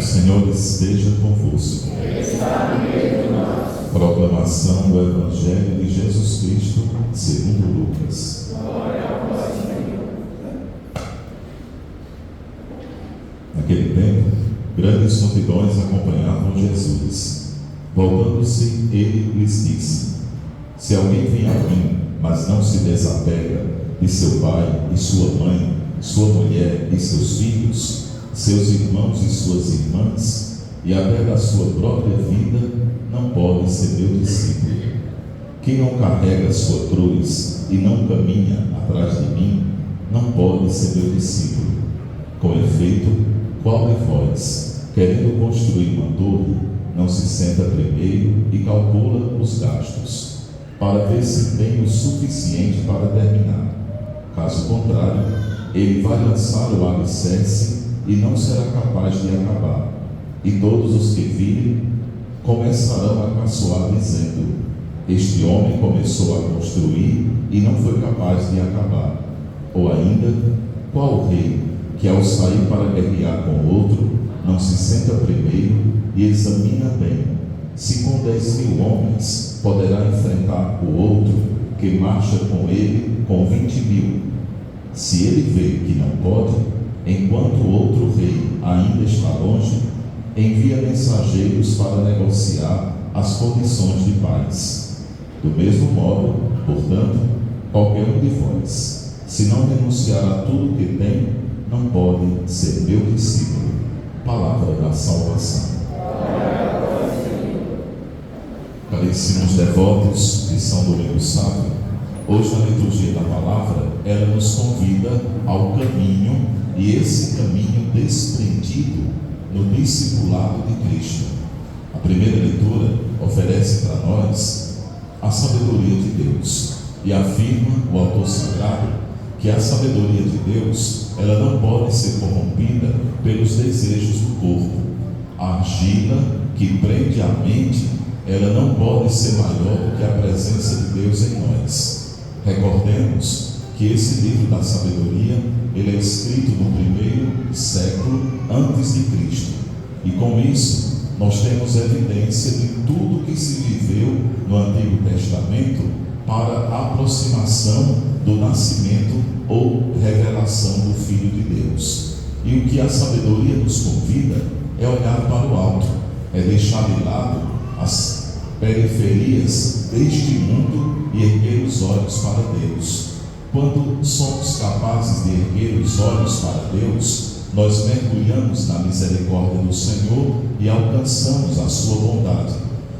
Senhor esteja convosco. Proclamação do Evangelho de Jesus Cristo segundo Lucas. Naquele tempo, grandes multidões acompanhavam Jesus. Voltando-se, ele lhes disse: se alguém vem a mim, mas não se desapega de seu pai e sua mãe, sua mulher e seus filhos, seus irmãos e suas irmãs, e até da sua própria vida, não pode ser meu discípulo. Quem não carrega a sua cruz e não caminha atrás de mim, não pode ser meu discípulo. Com efeito, qual de vós, querendo construir uma torre, não se senta primeiro e calcula os gastos, para ver se tem o suficiente para terminar? Caso contrário, ele vai lançar o alicerce e não será capaz de acabar. E todos os que virem começarão a caçoar, dizendo: este homem começou a construir e não foi capaz de acabar. Ou ainda, qual rei que ao sair para guerrear com outro, não se senta primeiro e examina bem se com 10.000 homens poderá enfrentar o outro que marcha com ele com 20.000? Se ele vê que não pode, enquanto o outro rei ainda está longe, envia mensageiros para negociar as condições de paz. Do mesmo modo, portanto, qualquer um de vós, se não renunciar a tudo que tem, não pode ser meu discípulo. Palavra da salvação. Caríssimos devotos de São Domingos Sábio, hoje na liturgia da palavra, ela nos convida ao caminho, e esse caminho desprendido no discipulado de Cristo. A primeira leitura oferece para nós a sabedoria de Deus e afirma o autor sagrado que a sabedoria de Deus, ela não pode ser corrompida pelos desejos do corpo. A argila que prende a mente, ela não pode ser maior do que a presença de Deus em nós. Recordemos que esse livro da sabedoria, ele é escrito no primeiro século antes de Cristo, e com isso nós temos evidência de tudo que se viveu no Antigo Testamento para a aproximação do nascimento ou revelação do Filho de Deus. E o que a sabedoria nos convida é olhar para o alto, é deixar de lado as periferias deste mundo e erguer os olhos para Deus. Quando somos capazes de erguer os olhos para Deus, nós mergulhamos na misericórdia do Senhor e alcançamos a sua bondade.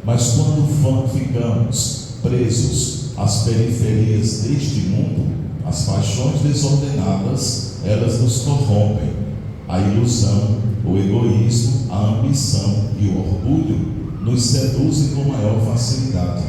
Mas quando ficamos presos às periferias deste mundo, as paixões desordenadas, elas nos corrompem. A ilusão, o egoísmo, a ambição e o orgulho nos seduzem com maior facilidade.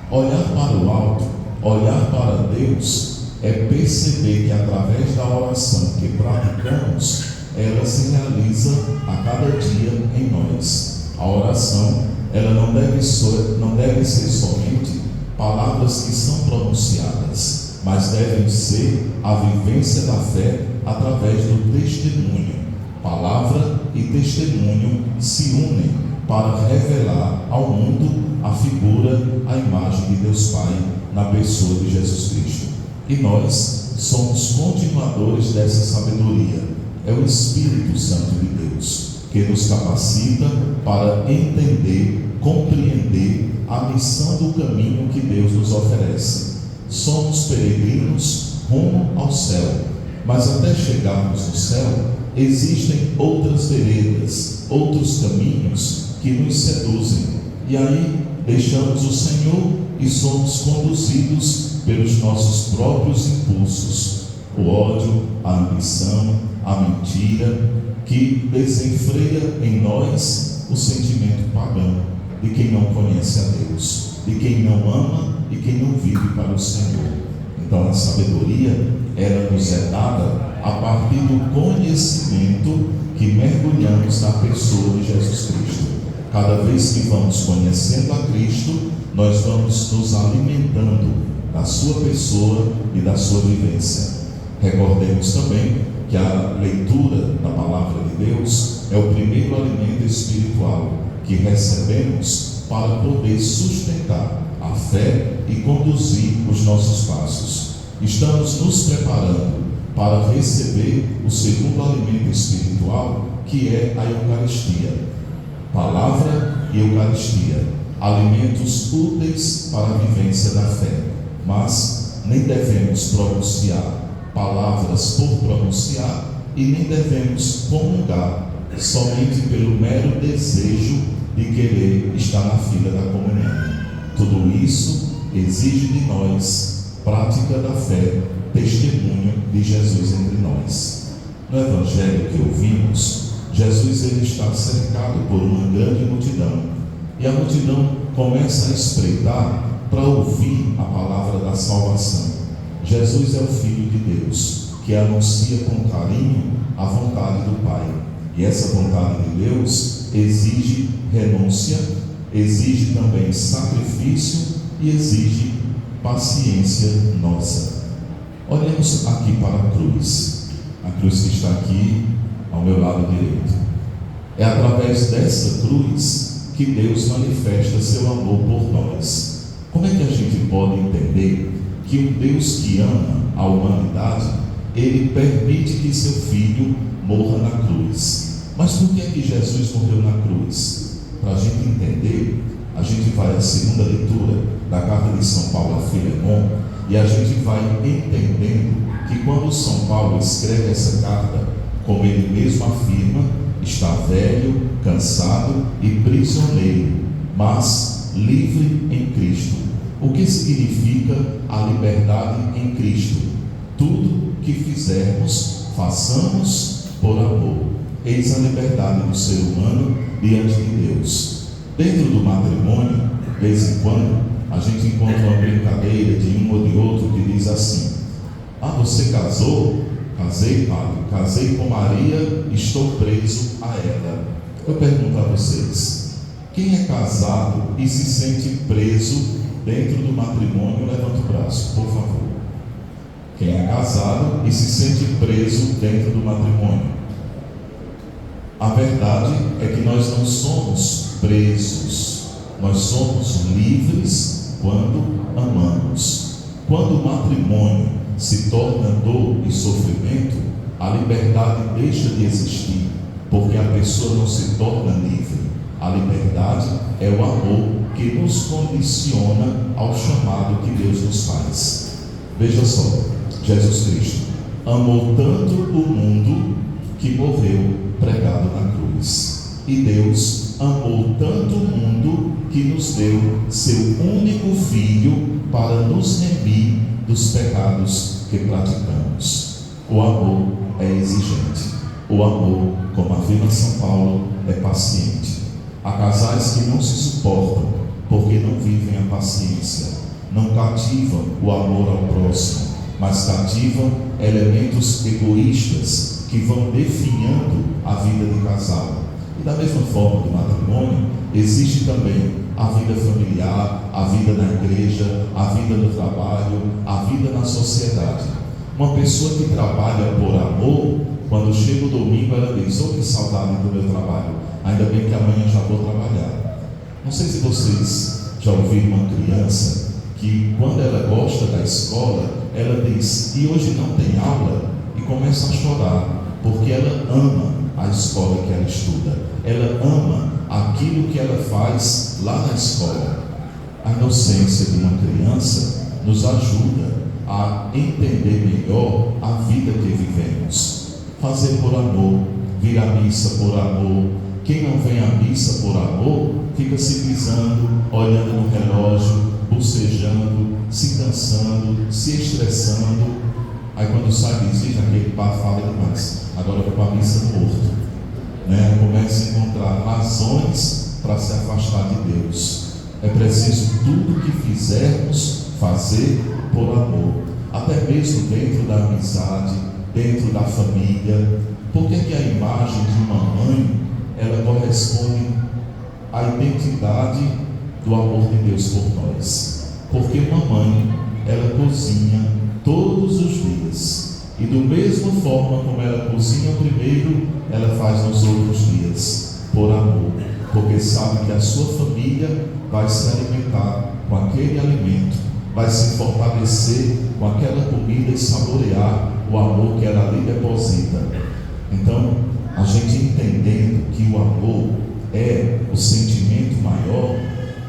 Olhar para o alto, olhar para Deus, é perceber que através da oração que praticamos, ela se realiza a cada dia em nós. A oração, ela não deve ser somente palavras que são pronunciadas, mas devem ser a vivência da fé através do testemunho. Palavra e testemunho se unem para revelar ao mundo a figura, a imagem de Deus Pai na pessoa de Jesus Cristo. E nós somos continuadores dessa sabedoria. É o Espírito Santo de Deus que nos capacita para entender, compreender a missão do caminho que Deus nos oferece. Somos peregrinos rumo ao céu, mas até chegarmos no céu, existem outras veredas, outros caminhos que nos seduzem. E aí deixamos o Senhor e somos conduzidos pelos nossos próprios impulsos, o ódio, a ambição, a mentira, que desenfreia em nós o sentimento pagão de quem não conhece a Deus, de quem não ama e quem não vive para o Senhor. Então a sabedoria, ela nos é dada a partir do conhecimento que mergulhamos na pessoa de Jesus Cristo. Cada vez que vamos conhecendo a Cristo, nós vamos nos alimentando da sua pessoa e da sua vivência. Recordemos também que a leitura da palavra de Deus é o primeiro alimento espiritual que recebemos para poder sustentar a fé e conduzir os nossos passos. Estamos nos preparando para receber o segundo alimento espiritual, que é a Eucaristia. Palavra e Eucaristia, alimentos úteis para a vivência da fé, mas nem devemos pronunciar palavras por pronunciar e nem devemos comungar somente pelo mero desejo de querer estar na fila da comunhão. Tudo isso exige de nós prática da fé, testemunho de Jesus entre nós. No Evangelho que ouvimos, Jesus ele está cercado por uma grande multidão, e a multidão começa a espreitar para ouvir a palavra da salvação. Jesus é o Filho de Deus, que anuncia com carinho a vontade do Pai, e essa vontade de Deus exige renúncia, exige também sacrifício e exige paciência nossa. Olhemos aqui para a cruz que está aqui ao meu lado direito. É através dessa cruz que Deus manifesta seu amor por nós. Como é que a gente pode entender que um Deus que ama a humanidade, ele permite que seu Filho morra na cruz? Mas por que é que Jesus morreu na cruz? Para a gente entender, a gente vai à segunda leitura da carta de São Paulo a Filemon, e a gente vai entendendo que quando São Paulo escreve essa carta, como ele mesmo afirma, está velho, cansado e prisioneiro, mas livre em Cristo. O que significa a liberdade em Cristo? Tudo que fizermos, façamos por amor. Eis a liberdade do ser humano diante de Deus. Dentro do matrimônio, de vez em quando, a gente encontra uma brincadeira de um ou de outro que diz assim: ah, você casou? Casei, padre, casei com Maria, estou preso a ela. Eu pergunto a vocês, quem é casado e se sente preso dentro do matrimônio, levanta o braço, por favor. Quem é casado e se sente preso dentro do matrimônio? A verdade é que nós não somos presos, nós somos livres quando amamos. Quando o matrimônio se torna dor e sofrimento, a liberdade deixa de existir, porque a pessoa não se torna livre. A liberdade é o amor que nos condiciona ao chamado que Deus nos faz. Veja só, Jesus Cristo amou tanto o mundo que morreu pregado na cruz. E Deus amou tanto o mundo que nos deu seu único Filho para nos remir dos pecados que praticamos. O amor é exigente. O amor, como afirma São Paulo, é paciente. Há casais que não se suportam porque não vivem a paciência, não cativam o amor ao próximo, mas cativam elementos egoístas que vão definhando a vida de casal. E da mesma forma do matrimônio, existe também a vida familiar, a vida na igreja, a vida no trabalho, a vida na sociedade. Uma pessoa que trabalha por amor, quando chega o domingo, ela diz: oh, que saudade do meu trabalho, ainda bem que amanhã já vou trabalhar. Não sei se vocês já ouviram uma criança que, quando ela gosta da escola, ela diz: e hoje não tem aula? E começa a chorar, porque ela ama a escola que ela estuda, ela ama aquilo que ela faz lá na escola. A inocência de uma criança nos ajuda a entender melhor a vida que vivemos. Fazer por amor, vir à missa por amor. Quem não vem à missa por amor, fica se pisando, olhando no relógio, bocejando, se cansando, se estressando. Aí quando sai diz: aquele pai fala demais, agora eu vou para a missa morto. Começa a encontrar razões para se afastar de Deus. É preciso tudo que fizermos fazer por amor, até mesmo dentro da amizade, dentro da família. Por que a imagem de uma mãe, ela corresponde à identidade do amor de Deus por nós? Porque uma mãe, ela cozinha todos os dias, e do mesma forma como ela cozinha o primeiro, ela faz nos outros dias, por amor, porque sabe que a sua família vai se alimentar com aquele alimento, vai se fortalecer com aquela comida e saborear o amor que ela ali deposita. Então, a gente entendendo que o amor é o sentimento maior,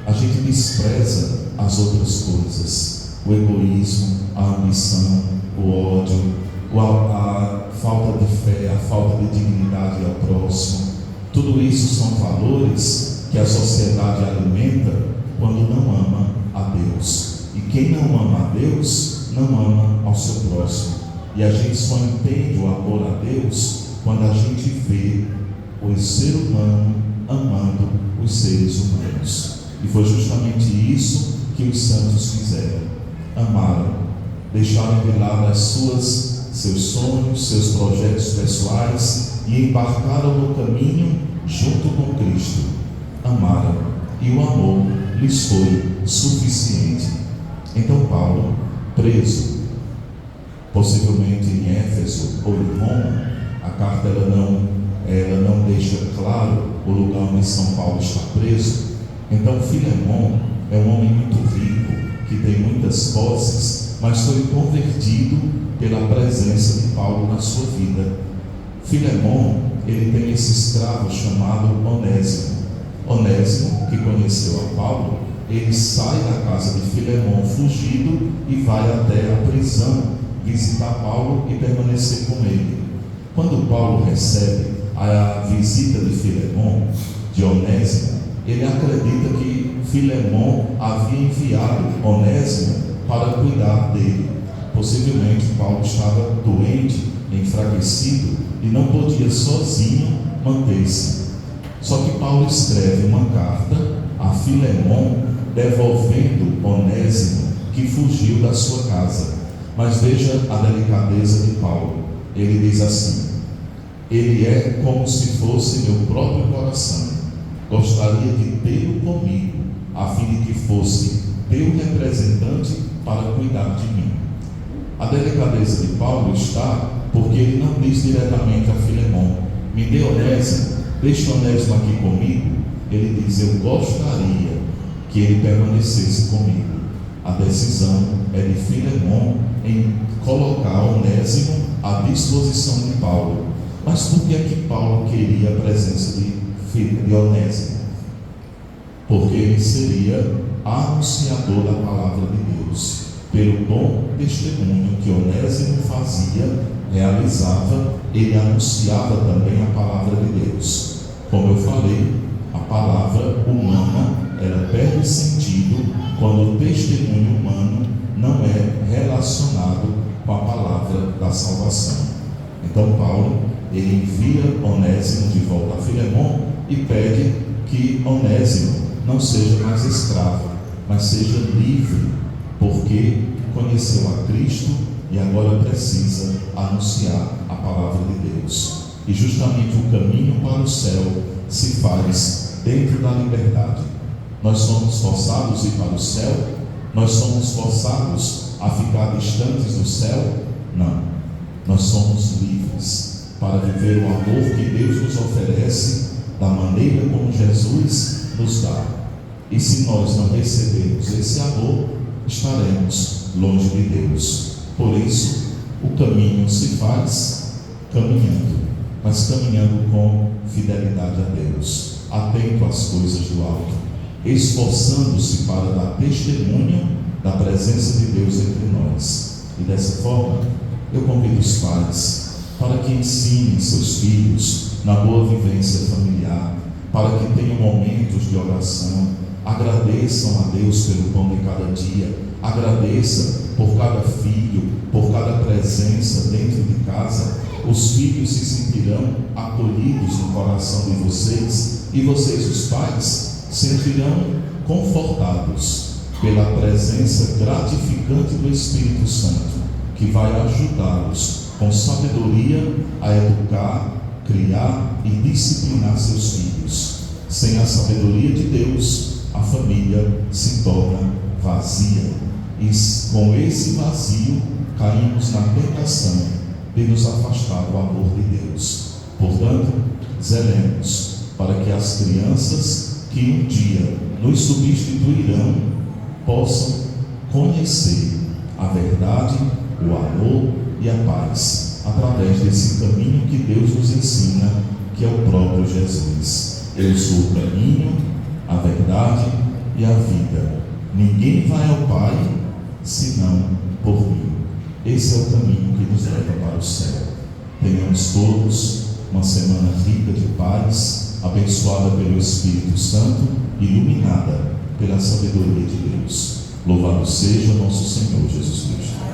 a gente despreza as outras coisas, o egoísmo, a ambição, o ódio, a falta de fé, a falta de dignidade ao próximo. Tudo isso são valores que a sociedade alimenta quando não ama a Deus. E quem não ama a Deus, não ama ao seu próximo. E a gente só entende o amor a Deus quando a gente vê o ser humano amando os seres humanos. E foi justamente isso que os santos fizeram. Amaram, deixaram de lado seus sonhos, seus projetos pessoais e embarcaram no caminho junto com Cristo. Amaram, e o amor lhes foi suficiente. Então Paulo, preso, possivelmente em Éfeso ou em Roma, a carta ela não deixa claro o lugar onde São Paulo está preso. Então Filemon é um homem muito rico, que tem muitas posses, mas foi convertido pela presença de Paulo na sua vida. Filemon, ele tem esse escravo chamado Onésimo. Onésimo, que conheceu a Paulo, ele sai da casa de Filemon fugido e vai até a prisão visitar Paulo e permanecer com ele. Quando Paulo recebe a visita de Filemon, de Onésimo, ele acredita que Filemon havia enviado Onésimo para cuidar dele. Possivelmente Paulo estava doente, enfraquecido e não podia sozinho manter-se. Só que Paulo escreve uma carta a Filemon devolvendo Onésimo, que fugiu da sua casa. Mas veja a delicadeza de Paulo. Ele diz assim: ele é como se fosse meu próprio coração. Gostaria de tê-lo comigo, a fim de que fosse teu representante para cuidar de mim. A delicadeza de Paulo está porque ele não diz diretamente a Filemon: me dê Onésimo, deixe Onésimo aqui comigo. Ele diz: eu gostaria que ele permanecesse comigo. A decisão é de Filemon em colocar Onésimo à disposição de Paulo. Mas por que é que Paulo queria a presença de Onésimo? Porque ele seria anunciador da palavra de Deus. Pelo bom testemunho que Onésimo fazia, realizava, ele anunciava também a palavra de Deus. Como eu falei, a palavra humana, ela perde sentido quando o testemunho humano não é relacionado com a palavra da salvação. Então Paulo, ele envia Onésimo de volta a Filemon e pede que Onésimo não seja mais escravo, mas seja livre, porque conheceu a Cristo e agora precisa anunciar a palavra de Deus. E justamente o caminho para o céu se faz dentro da liberdade. Nós somos forçados a ir para o céu? Nós somos forçados a ficar distantes do céu? Não. Nós somos livres para viver o amor que Deus nos oferece da maneira como Jesus nos dá. E se nós não recebermos esse amor, estaremos longe de Deus. Por isso, o caminho se faz caminhando, mas caminhando com fidelidade a Deus, atento às coisas do alto, esforçando-se para dar testemunho da presença de Deus entre nós. E dessa forma, eu convido os pais para que ensinem seus filhos na boa vivência familiar, para que tenham momentos de oração, agradeçam a Deus pelo pão de cada dia, agradeça por cada filho, por cada presença dentro de casa. Os filhos se sentirão acolhidos no coração de vocês, e vocês, os pais, sentirão confortados pela presença gratificante do Espírito Santo, que vai ajudá-los com sabedoria a educar, criar e disciplinar seus filhos. Sem a sabedoria de Deus, a família se torna vazia. E com esse vazio, caímos na tentação de nos afastar do amor de Deus. Portanto, zelemos para que as crianças que um dia nos substituirão possam conhecer a verdade, o amor e a paz através desse caminho que Deus nos ensina, que é o próprio Jesus. Eu sou o caminho, a verdade e a vida. Ninguém vai ao Pai senão por mim. Esse é o caminho que nos leva para o céu. Tenhamos todos uma semana rica de paz, abençoada pelo Espírito Santo, iluminada pela sabedoria de Deus. Louvado seja nosso Senhor Jesus Cristo.